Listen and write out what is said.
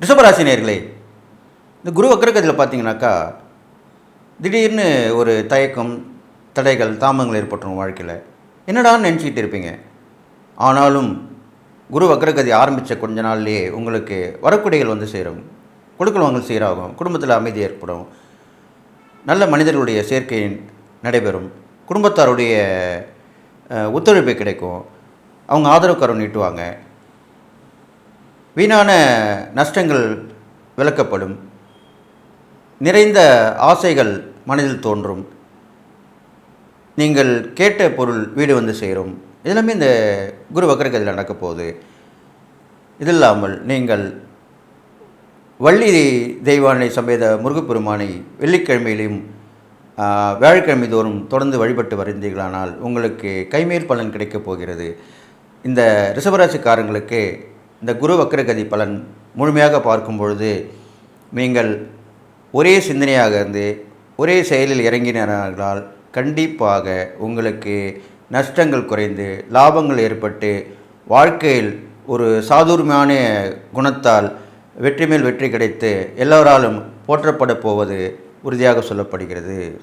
ரிஷபராசி நேயர்களே, இந்த குரு வக்ரகதியில் பார்த்தீங்கன்னாக்கா, திடீர்னு ஒரு தயக்கம், தடைகள், தாமதங்கள் ஏற்பட்டுரும் வாழ்க்கையில். என்னடான்னு நினச்சிக்கிட்டு இருப்பீங்க. ஆனாலும் குரு வக்ரகதி ஆரம்பித்த கொஞ்ச நாள்லேயே உங்களுக்கு வரக்கூடியகள் வந்து சேரும். கொடுக்கல் வாங்கல் சீராகும். குடும்பத்தில் அமைதி ஏற்படும். நல்ல மனிதர்களுடைய சேர்க்கை நடைபெறும். குடும்பத்தாருடைய ஒத்துழைப்பு கிடைக்கும். அவங்க ஆதரவு கரம் நீட்டுவாங்க. வீணான நஷ்டங்கள் விலக்கப்படும். நிறைந்த ஆசைகள் மனதில் தோன்றும். நீங்கள் கேட்ட பொருள் வீடு வந்து சேரும். இதெல்லாமே இந்த குரு வக்ரகதியில் நடக்கப் போகுது. இது இல்லாமல் நீங்கள் வள்ளி தெய்வானை சமேத முருகப்பெருமானை வெள்ளிக்கிழமையிலும் வியாழக்கிழமை தோறும் தொடர்ந்து வழிபட்டு வருந்தீர்களானால் உங்களுக்கு கைமேல் பலன் கிடைக்கப் போகிறது. இந்த ரிஷபராசிக்காரங்களுக்கு இந்த குரு வக்ரகதி பலன் முழுமையாக பார்க்கும் பொழுது நீங்கள் ஒரே சிந்தனையாக இருந்து ஒரே செயலில் இறங்கினார்களால் கண்டிப்பாக உங்களுக்கு நஷ்டங்கள் குறைந்து லாபங்கள் ஏற்பட்டு வாழ்க்கையில் ஒரு சாதுரியமான குணத்தால் வெற்றி மேல் வெற்றி கிடைத்து எல்லோராலும் போற்றப்பட போவது உறுதியாக சொல்லப்படுகிறது.